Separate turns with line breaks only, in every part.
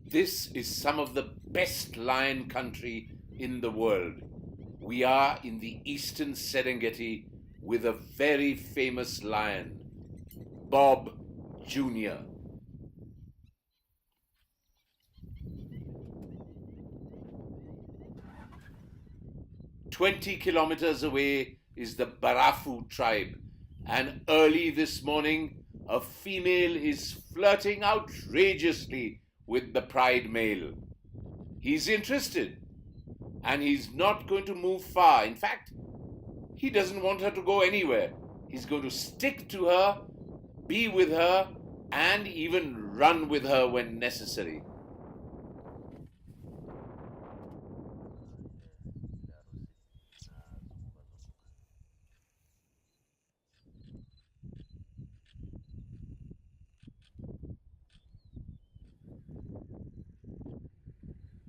This is some of the best lion country in the world. We are in the eastern Serengeti with a very famous lion, Bob Jr. 20 kilometers away is the Barafu tribe, and early this morning, a female is flirting outrageously with the pride male. He's interested, and he's not going to move far. In fact, he doesn't want her to go anywhere. He's going to stick to her, be with her, and even run with her when necessary.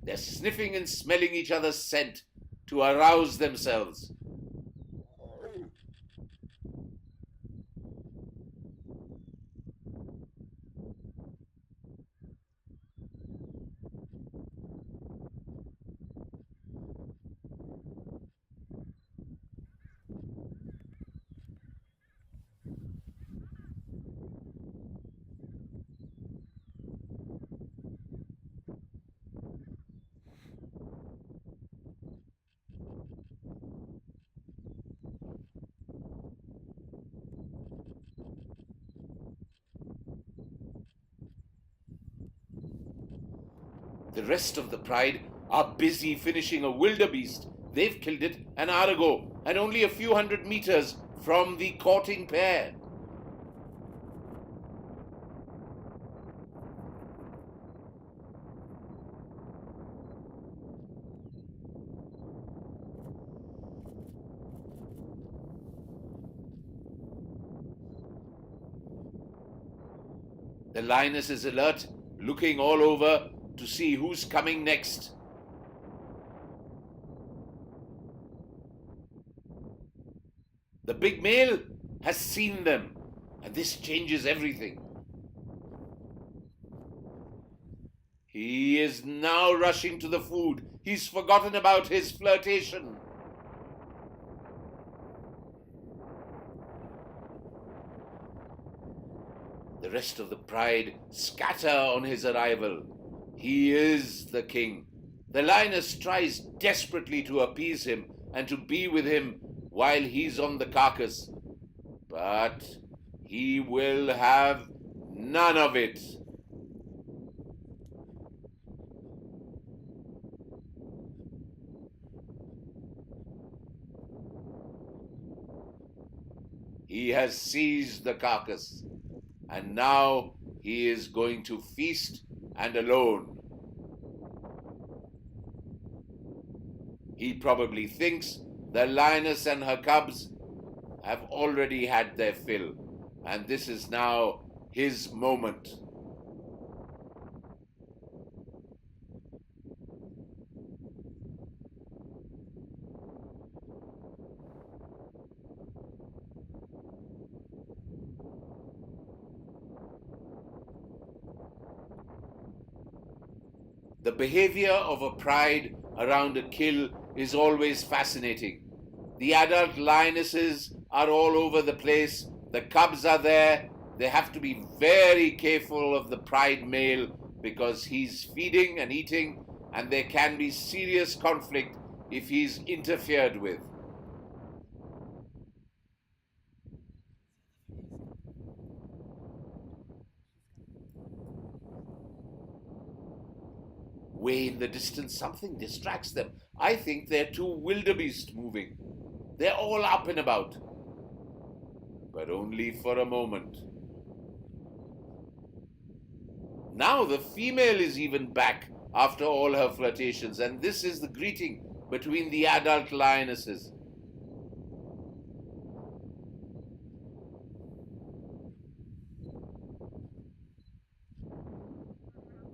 They're sniffing and smelling each other's scent to arouse themselves. The rest of the pride are busy finishing a wildebeest. They've killed it an hour ago, and only a few hundred meters from the courting pair. The lioness is alert, looking all over to see who's coming next. The big male has seen them, and this changes everything. He is now rushing to the food. He's forgotten about his flirtation. The rest of the pride scatter on his arrival. He is the king. The lioness tries desperately to appease him and to be with him while he's on the carcass. But he will have none of it. He has seized the carcass, and now he is going to feast and alone. He probably thinks the lioness and her cubs have already had their fill, and this is now his moment. The behavior of a pride around a kill is always fascinating. The adult lionesses are all over the place. The cubs are there. They have to be very careful of the pride male because he's feeding and eating, and there can be serious conflict if he's interfered with. Way in the distance, something distracts them. I think they're two wildebeest moving. They're all up and about, but only for a moment. Now the female is even back after all her flirtations, and this is the greeting between the adult lionesses.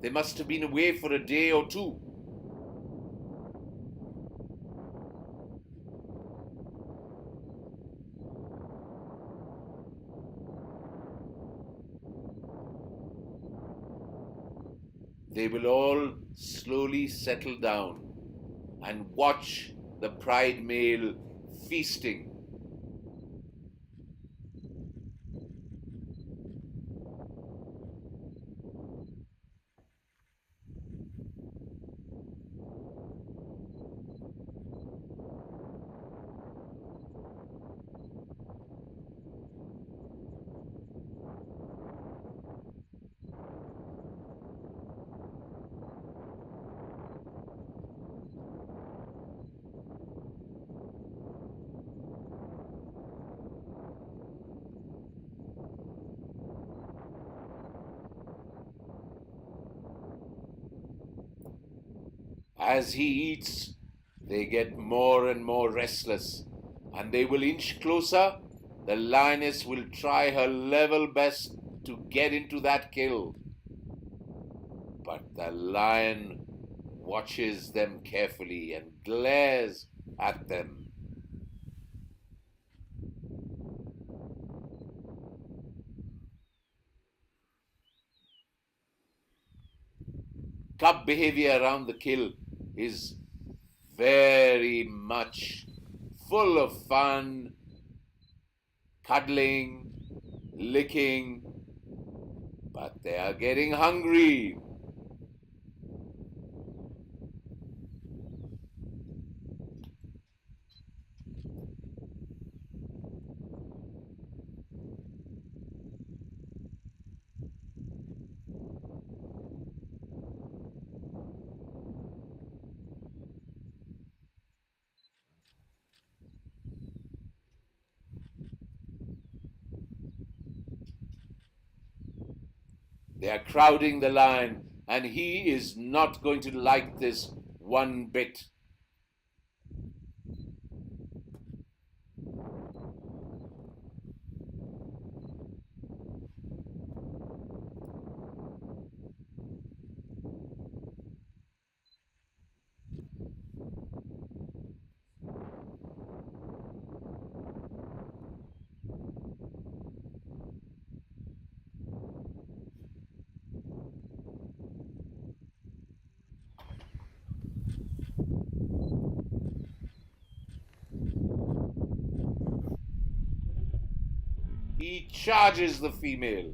They must have been away for a day or two. they will all slowly settle down and watch the pride male feasting. As he eats, they get more and more restless, and they will inch closer. The lioness will try her level best to get into that kill. But the lion watches them carefully and glares at them. Cub behavior around the kill is very much full of fun, cuddling, licking, but they are getting hungry. They are crowding the lion, and he is not going to like this one bit. He charges the female.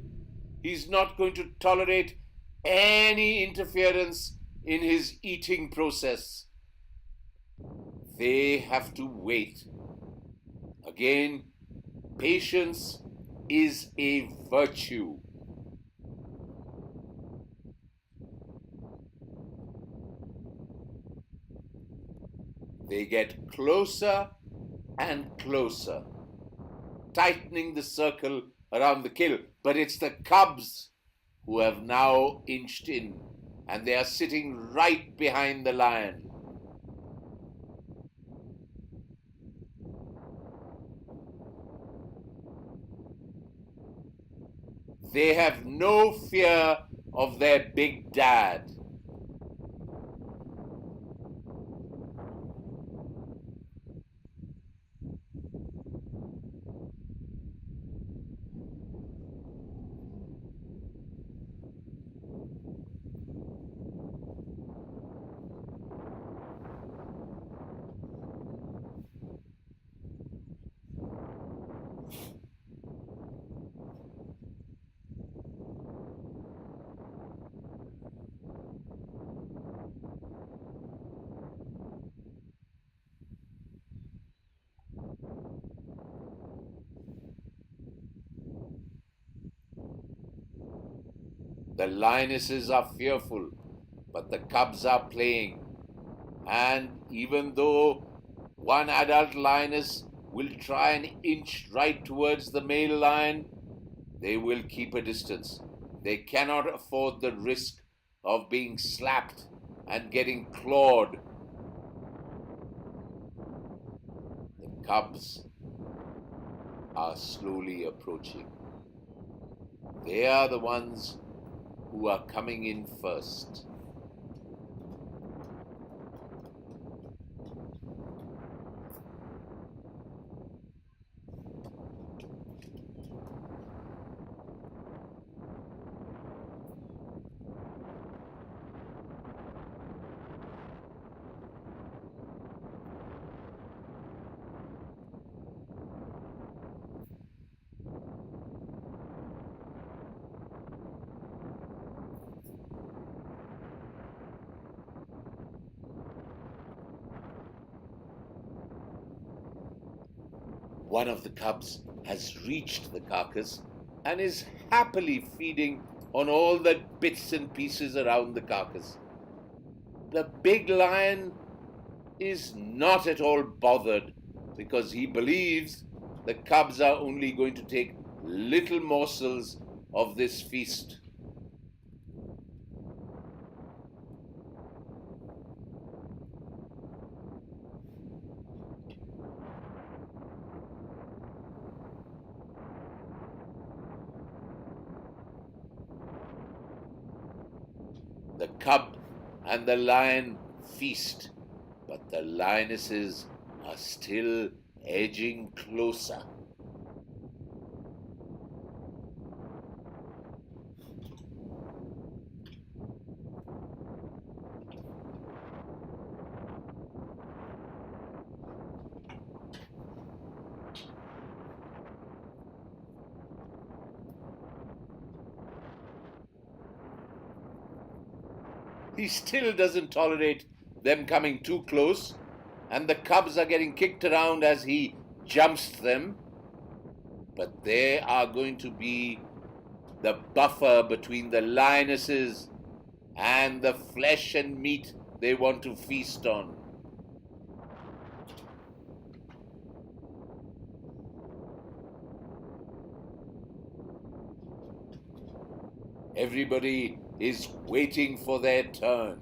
He's not going to tolerate any interference in his eating process. They have to wait. Again, patience is a virtue. They get closer and closer, tightening the circle around the kill. But it's the cubs who have now inched in, and they are sitting right behind the lion. They have no fear of their big dad. The lionesses are fearful, but the cubs are playing. And even though one adult lioness will try and inch right towards the male lion, they will keep a distance. They cannot afford the risk of being slapped and getting clawed. The cubs are slowly approaching. They are the ones who are coming in first. One of the cubs has reached the carcass and is happily feeding on all the bits and pieces around the carcass. The big lion is not at all bothered because he believes the cubs are only going to take little morsels of this feast. The cub and the lion feast, but the lionesses are still edging closer. He still doesn't tolerate them coming too close, and the cubs are getting kicked around as he jumps them. But they are going to be the buffer between the lionesses and the flesh and meat they want to feast on. Everybody is waiting for their turn.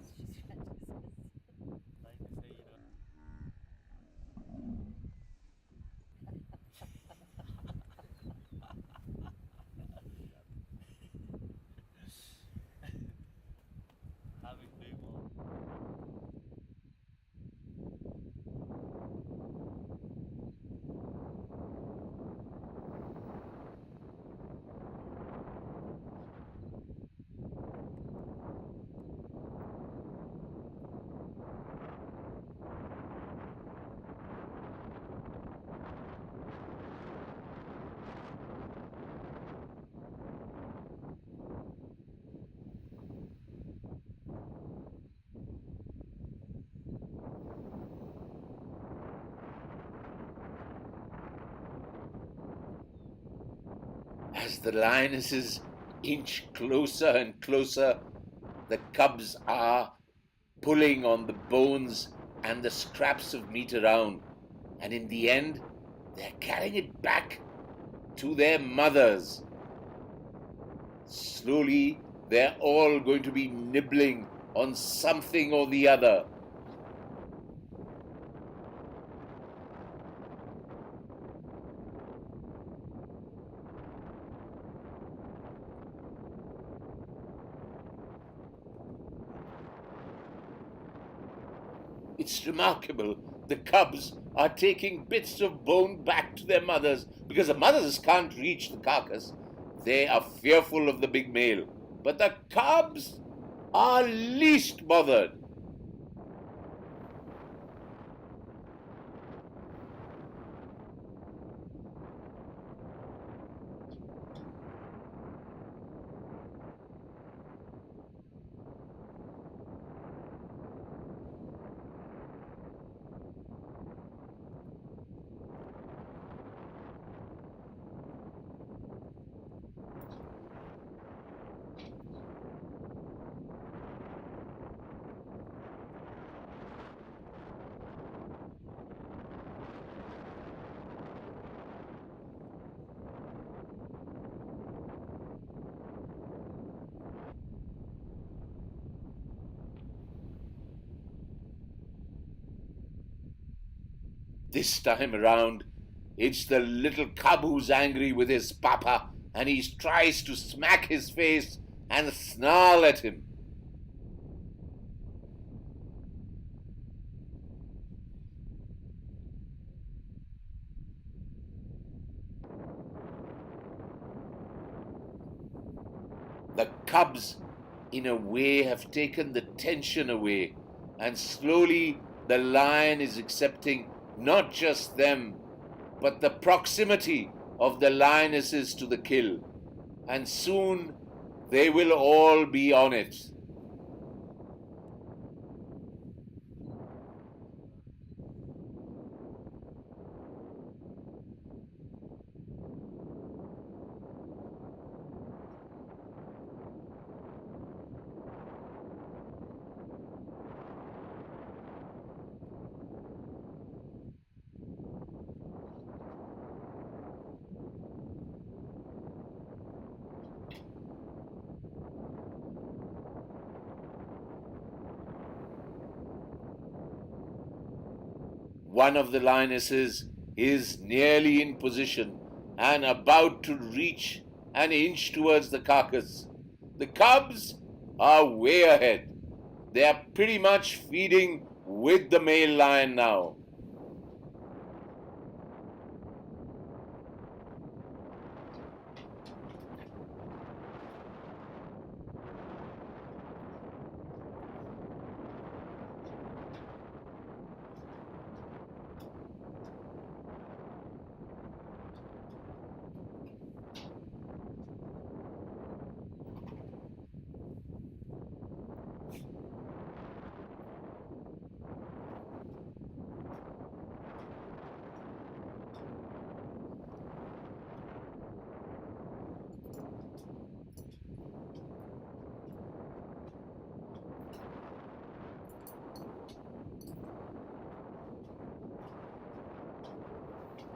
As the lionesses inch closer and closer, the cubs are pulling on the bones and the scraps of meat around, and in the end, they're carrying it back to their mothers. Slowly, they're all going to be nibbling on something or the other. It's remarkable. The cubs are taking bits of bone back to their mothers because the mothers can't reach the carcass. They are fearful of the big male. But the cubs are least bothered. This time around, it's the little cub who's angry with his papa, and he tries to smack his face and snarl at him. The cubs, in a way, have taken the tension away, and slowly the lion is accepting not just them, but the proximity of the lionesses to the kill, and soon they will all be on it. one of the lionesses is nearly in position and about to reach and inch towards the carcass. The cubs are way ahead. They are pretty much feeding with the male lion now.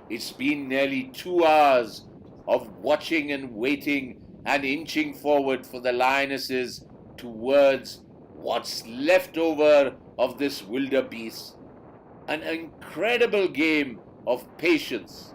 It's been nearly 2 hours of watching and waiting and inching forward for the lionesses towards what's left over of this wildebeest. An incredible game of patience.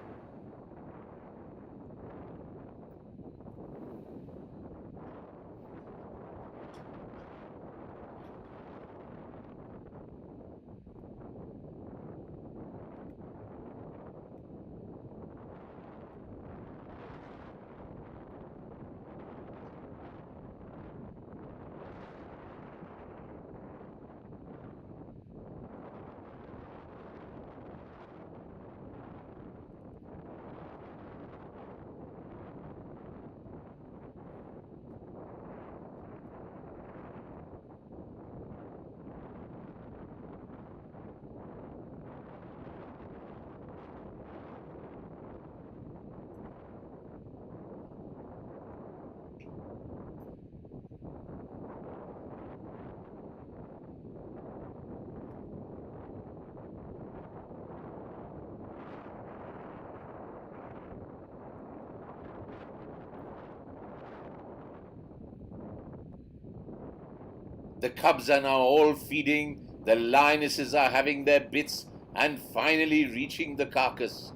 The cubs are now all feeding, the lionesses are having their bits and finally reaching the carcass.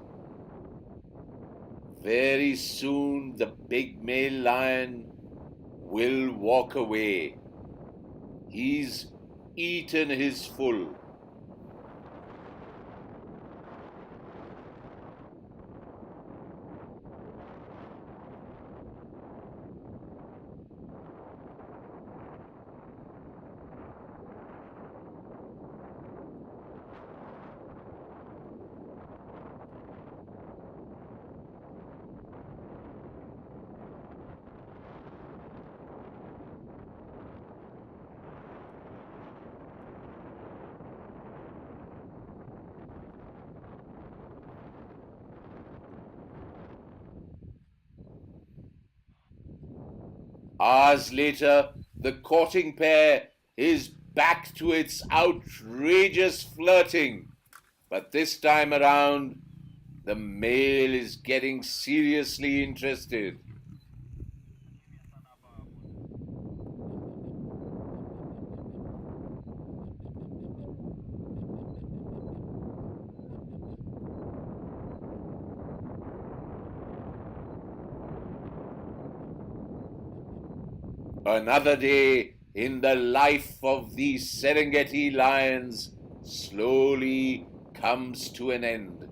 Very soon the big male lion will walk away. He's eaten his full. Hours later, the courting pair is back to its outrageous flirting. But this time around, the male is getting seriously interested. Another day in the life of these Serengeti lions slowly comes to an end.